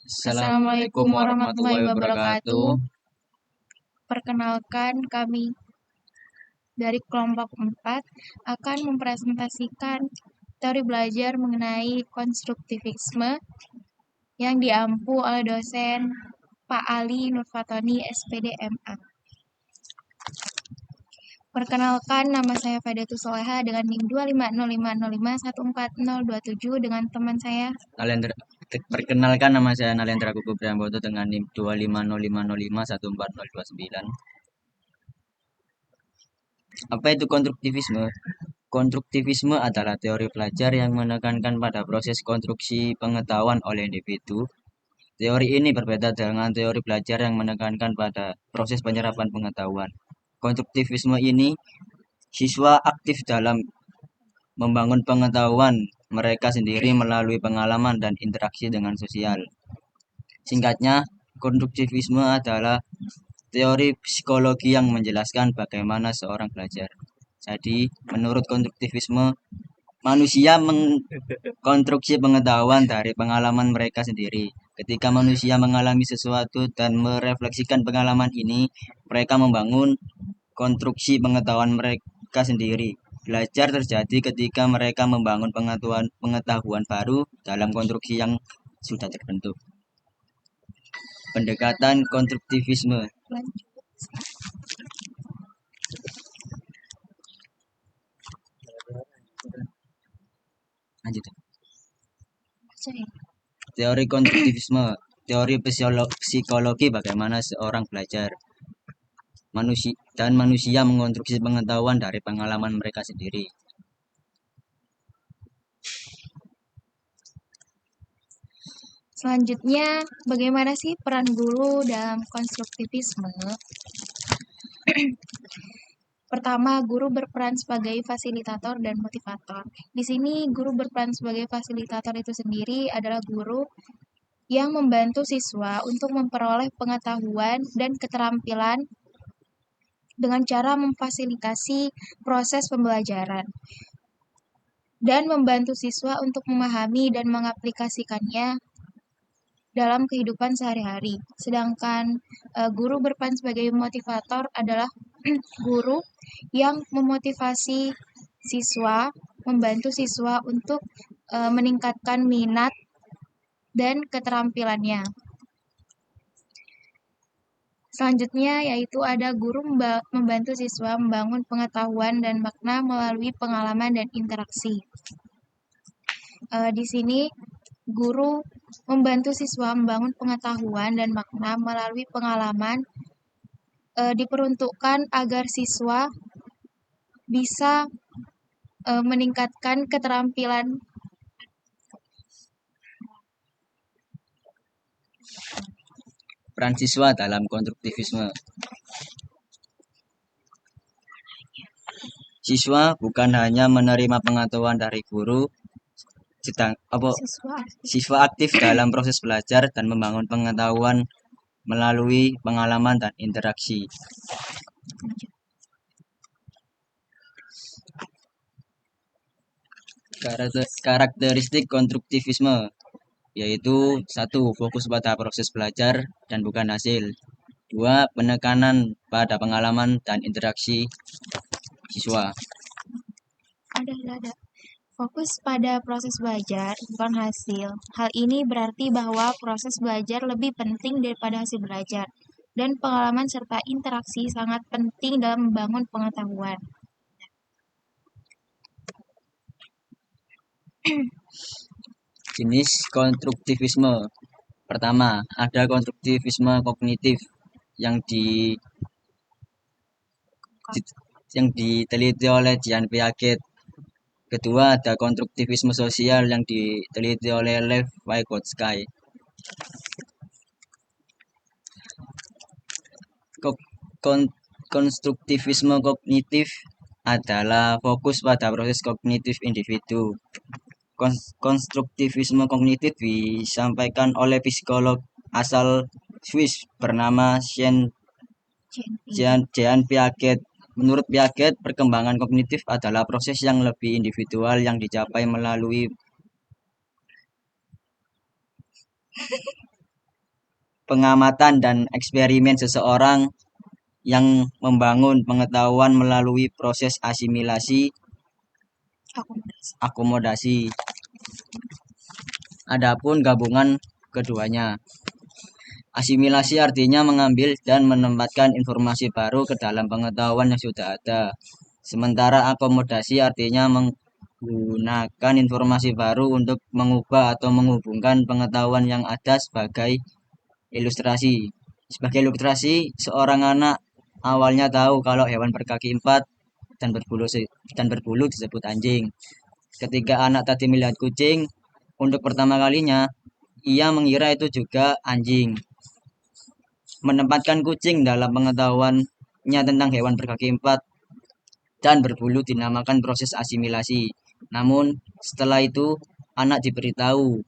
Assalamualaikum warahmatullahi wabarakatuh. Perkenalkan, kami dari kelompok 4 akan mempresentasikan teori belajar mengenai konstruktivisme yang diampu oleh dosen Pak Ali Nurfatoni, SPD MA. Perkenalkan, nama saya Faidatus Soleha dengan NIM 25050514027 dengan teman saya. Perkenalkan, nama saya Nalendra Gugu Priambodo dengan NIM 25050514029. Apa itu konstruktivisme? Konstruktivisme adalah teori belajar yang menekankan pada proses konstruksi pengetahuan oleh individu. Teori ini berbeda dengan teori belajar yang menekankan pada proses penyerapan pengetahuan. Konstruktivisme ini, siswa aktif dalam membangun pengetahuan mereka sendiri melalui pengalaman dan interaksi dengan sosial. Singkatnya, konstruktivisme adalah teori psikologi yang menjelaskan bagaimana seorang belajar. Jadi, menurut konstruktivisme, manusia mengkonstruksi pengetahuan dari pengalaman mereka sendiri. Ketika manusia mengalami sesuatu dan merefleksikan pengalaman ini, mereka membangun konstruksi pengetahuan mereka sendiri. Belajar terjadi ketika mereka membangun pengetahuan baru dalam konstruksi yang sudah terbentuk. Pendekatan konstruktivisme. Lanjut. Teori konstruktivisme, teori psikologi bagaimana seorang belajar. Manusia mengonstruksi pengetahuan dari pengalaman mereka sendiri. Selanjutnya, bagaimana sih peran guru dalam konstruktivisme? Pertama, guru berperan sebagai fasilitator dan motivator. Di sini, guru berperan sebagai fasilitator itu sendiri adalah guru yang membantu siswa untuk memperoleh pengetahuan dan keterampilan dengan cara memfasilitasi proses pembelajaran dan membantu siswa untuk memahami dan mengaplikasikannya dalam kehidupan sehari-hari. Sedangkan guru berperan sebagai motivator adalah guru yang memotivasi siswa, membantu siswa untuk meningkatkan minat dan keterampilannya. Selanjutnya yaitu ada guru membantu siswa membangun pengetahuan dan makna melalui pengalaman dan interaksi. Di sini guru membantu siswa membangun pengetahuan dan makna melalui pengalaman diperuntukkan agar siswa bisa meningkatkan keterampilan Peran siswa dalam konstruktivisme. Siswa bukan hanya menerima pengetahuan dari guru, siswa aktif dalam proses belajar dan membangun pengetahuan melalui pengalaman dan interaksi. Karakteristik konstruktivisme yaitu 1. Fokus pada proses belajar dan bukan hasil. 2. Penekanan pada pengalaman dan interaksi siswa. Ada. Fokus pada proses belajar, bukan hasil. Hal ini berarti bahwa proses belajar lebih penting daripada hasil belajar, dan pengalaman serta interaksi sangat penting dalam membangun pengetahuan. Jenis konstruktivisme. Pertama, ada konstruktivisme kognitif yang diteliti oleh Jean Piaget. Kedua, ada konstruktivisme sosial yang diteliti oleh Lev Vygotsky. Konstruktivisme kognitif adalah fokus pada proses kognitif individu. Konstruktivisme kognitif disampaikan oleh psikolog asal Swiss bernama Jean Piaget. Menurut Piaget, perkembangan kognitif adalah proses yang lebih individual yang dicapai melalui pengamatan dan eksperimen seseorang yang membangun pengetahuan melalui proses asimilasi akomodasi. Adapun gabungan keduanya. Asimilasi artinya mengambil dan menempatkan informasi baru ke dalam pengetahuan yang sudah ada. Sementara akomodasi artinya menggunakan informasi baru untuk mengubah atau menghubungkan pengetahuan yang ada sebagai ilustrasi. Sebagai ilustrasi, seorang anak awalnya tahu kalau hewan berkaki empat dan berbulu disebut anjing. Ketika anak tadi melihat kucing untuk pertama kalinya, ia mengira itu juga anjing. Menempatkan kucing dalam pengetahuannya tentang hewan berkaki empat dan berbulu dinamakan proses asimilasi. Namun setelah itu anak diberitahu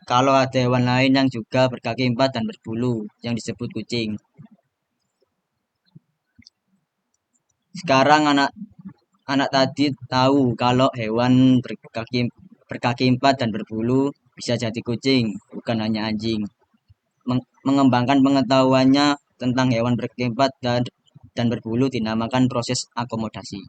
kalau ada hewan lain yang juga berkaki empat dan berbulu yang disebut kucing. Sekarang anak tadi tahu kalau hewan berkaki empat dan berbulu bisa jadi kucing, bukan hanya anjing. Mengembangkan pengetahuannya tentang hewan berkaki empat dan berbulu dinamakan proses akomodasi.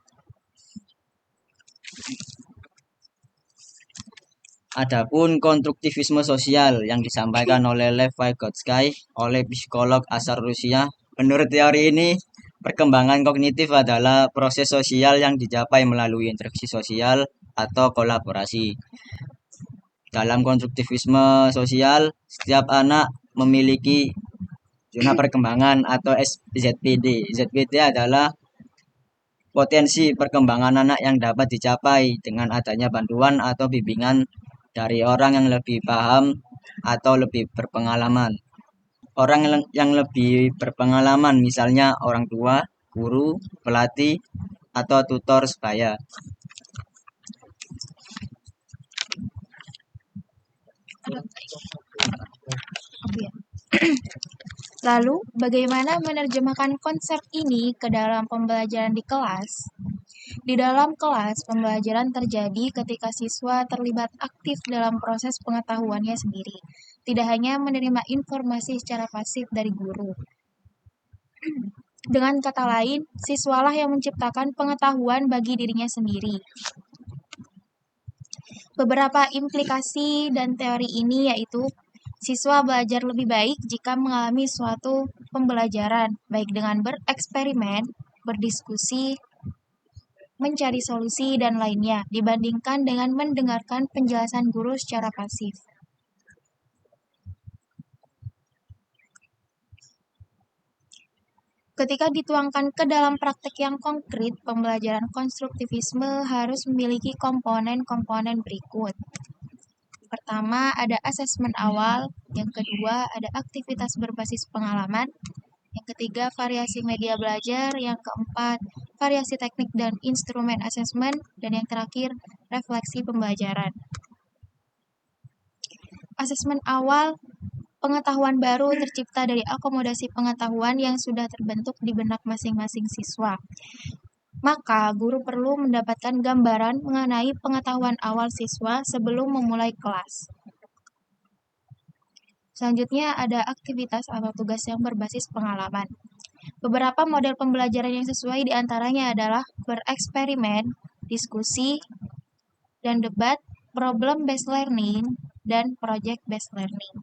Adapun konstruktivisme sosial yang disampaikan oleh Lev Vygotsky oleh psikolog asal Rusia, menurut teori ini perkembangan kognitif adalah proses sosial yang dicapai melalui interaksi sosial atau kolaborasi. Dalam konstruktivisme sosial, setiap anak memiliki zona perkembangan atau ZPD. ZPD adalah potensi perkembangan anak yang dapat dicapai dengan adanya bantuan atau bimbingan dari orang yang lebih paham atau lebih berpengalaman. Orang yang lebih berpengalaman misalnya orang tua, guru, pelatih, atau tutor sebaya. Lalu, bagaimana menerjemahkan konsep ini ke dalam pembelajaran di kelas? Di dalam kelas, pembelajaran terjadi ketika siswa terlibat aktif dalam proses pengetahuannya sendiri, tidak hanya menerima informasi secara pasif dari guru. Dengan kata lain, siswalah yang menciptakan pengetahuan bagi dirinya sendiri. Beberapa implikasi dan teori ini yaitu siswa belajar lebih baik jika mengalami suatu pembelajaran, baik dengan bereksperimen, berdiskusi, mencari solusi, dan lainnya, dibandingkan dengan mendengarkan penjelasan guru secara pasif. Ketika dituangkan ke dalam praktek yang konkret, pembelajaran konstruktivisme harus memiliki komponen-komponen berikut. Pertama, ada asesmen awal. Yang kedua, ada aktivitas berbasis pengalaman. Yang ketiga, variasi media belajar. Yang keempat, variasi teknik dan instrumen asesmen. Dan yang terakhir, refleksi pembelajaran. Asesmen awal, pengetahuan baru tercipta dari akomodasi pengetahuan yang sudah terbentuk di benak masing-masing siswa. Maka, guru perlu mendapatkan gambaran mengenai pengetahuan awal siswa sebelum memulai kelas. Selanjutnya ada aktivitas atau tugas yang berbasis pengalaman. Beberapa model pembelajaran yang sesuai diantaranya adalah bereksperimen, diskusi, dan debat, problem-based learning, dan project-based learning.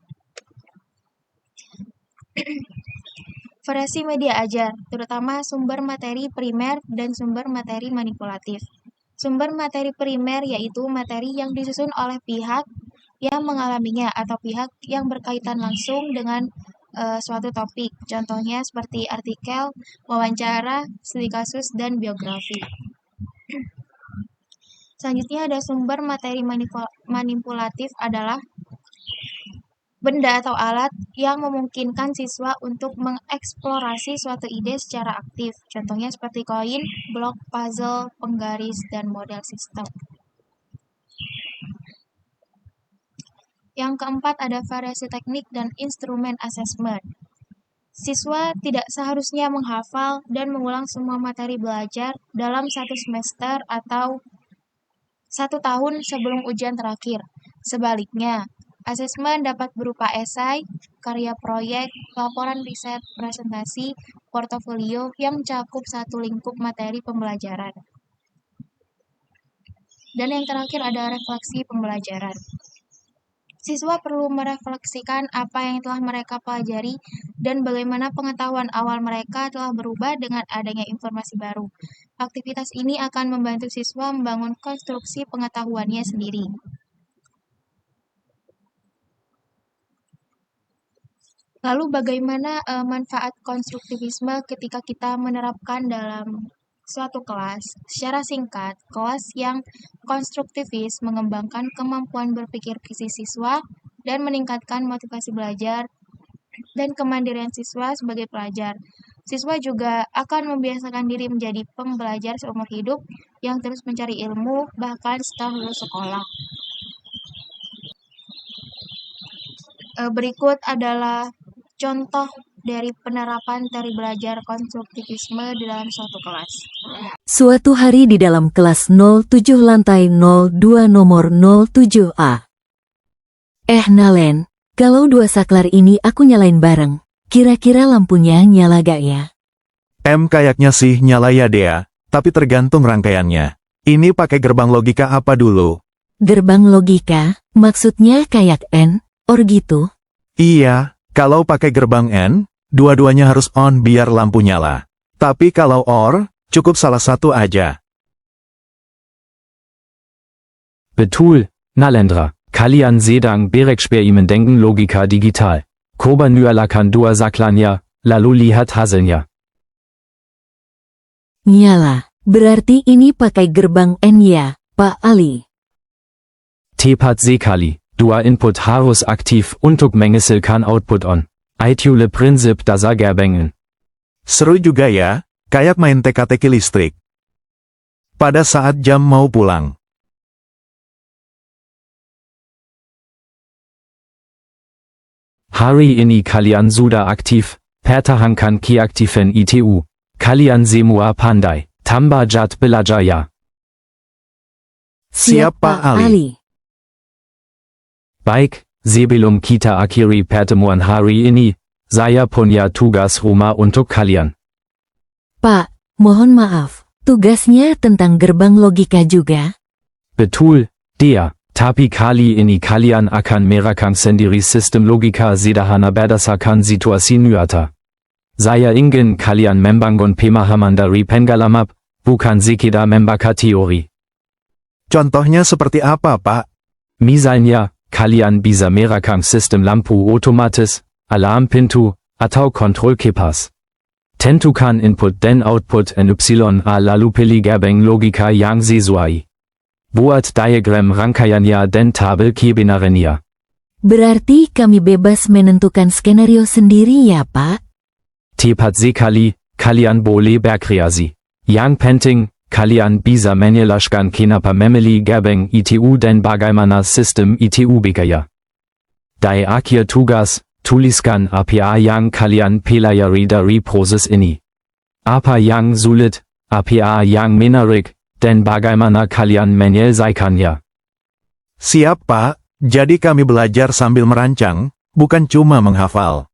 Variasi media ajar, terutama sumber materi primer dan sumber materi manipulatif. Sumber materi primer yaitu materi yang disusun oleh pihak yang mengalaminya atau pihak yang berkaitan langsung dengan suatu topik. Contohnya seperti artikel, wawancara, studi kasus, dan biografi. Selanjutnya ada sumber materi manipulatif adalah benda atau alat yang memungkinkan siswa untuk mengeksplorasi suatu ide secara aktif. Contohnya seperti koin, blok, puzzle, penggaris, dan model sistem. Yang keempat ada variasi teknik dan instrumen asesmen. Siswa tidak seharusnya menghafal dan mengulang semua materi belajar dalam satu semester atau 1 tahun sebelum ujian terakhir. Sebaliknya, Asesmen dapat berupa esai, karya proyek, laporan riset, presentasi, portofolio yang mencakup satu lingkup materi pembelajaran. Dan yang terakhir ada refleksi pembelajaran. Siswa perlu merefleksikan apa yang telah mereka pelajari dan bagaimana pengetahuan awal mereka telah berubah dengan adanya informasi baru. Aktivitas ini akan membantu siswa membangun konstruksi pengetahuannya sendiri. Lalu bagaimana manfaat konstruktivisme ketika kita menerapkan dalam suatu kelas? Secara singkat, kelas yang konstruktivis mengembangkan kemampuan berpikir siswa dan meningkatkan motivasi belajar dan kemandirian siswa sebagai pelajar. Siswa juga akan membiasakan diri menjadi pembelajar seumur hidup yang terus mencari ilmu bahkan setelah lulus sekolah. Berikut adalah contoh dari penerapan teori belajar konstruktivisme di dalam suatu kelas. Suatu hari di dalam kelas 07 lantai 02 nomor 07A. Nalen, kalau dua saklar ini aku nyalain bareng, kira-kira lampunya nyala gak ya? Kayaknya sih nyala ya Dea, tapi tergantung rangkaiannya. Ini pakai gerbang logika apa dulu? Gerbang logika, maksudnya kayak N, or gitu? Iya, kalau pakai gerbang N, dua-duanya harus on biar lampu nyala. Tapi kalau OR, cukup salah satu aja. Betul, Nalendra, Kalian Sedang Bereksperimen Denken Logika Digital. Coba nyalakan dua saklarnya, lalu lihat hasilnya. Nyala, berarti ini pakai gerbang N ya, Pak Ali? Tepat sekali, dua input harus aktif untuk menghasilkan output on. Itulah prinsip dasar gerbängen. Seru juga ya, kayak main teka-teki listrik. Pada saat jam mau pulang. Hari ini kalian sudah aktif, pertahankan keaktifan ITU. Kalian semua pandai, tambah giat belajar ya. Siap Pak Ali. Baik, sebelum kita akhiri pertemuan hari ini, saya punya tugas rumah untuk kalian. Pak, mohon maaf, tugasnya tentang gerbang logika juga? Betul, Dea, tapi kali ini kalian akan merakam sendiri sistem logika sederhana berdasarkan situasi nyata. Saya ingin kalian membangun pemahaman dari pengalaman, bukan sekedar membaca teori. Contohnya seperti apa Pak? Misalnya, kalian bisa merakam sistem lampu otomatis, alarm pintu, atau kontrol kipas. Tentukan input dan output NYA lalu pilih gerbang logika yang sesuai. Buat diagram rangkaiannya dan tabel kebenarannya. Berarti kami bebas menentukan skenario sendiri ya Pak? Tepat sekali, kalian boleh berkreasi. Yang penting, kalian bisa menjelaskan kenapa memilih gerbang ITU dan bagaimana sistem ITU bekerja. Di akhir tugas, tuliskan apa yang kalian pelajari dari proses ini. Apa yang sulit, apa yang menarik, dan bagaimana kalian menyelesaikannya. Siap Pak, jadi kami belajar sambil merancang, bukan cuma menghafal.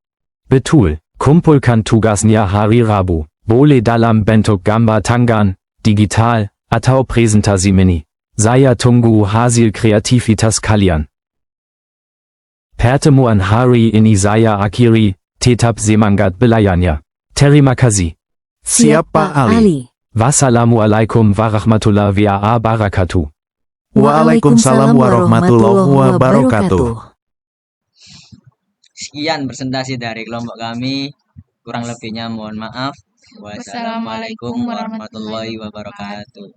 Betul, kumpulkan tugasnya hari Rabu, boleh dalam bentuk gambar tangan, digital, atau presentasi mini. Saya tunggu hasil kreativitas kalian. Pertemuan hari ini saya akhiri, tetap semangat belajarnya. Terima kasih. Siap Pak Ali. Wassalamualaikum warahmatullahi wabarakatuh. Waalaikumsalam warahmatullahi wabarakatuh. Sekian presentasi dari kelompok kami. Kurang lebihnya mohon maaf. Wassalamualaikum warahmatullahi wabarakatuh.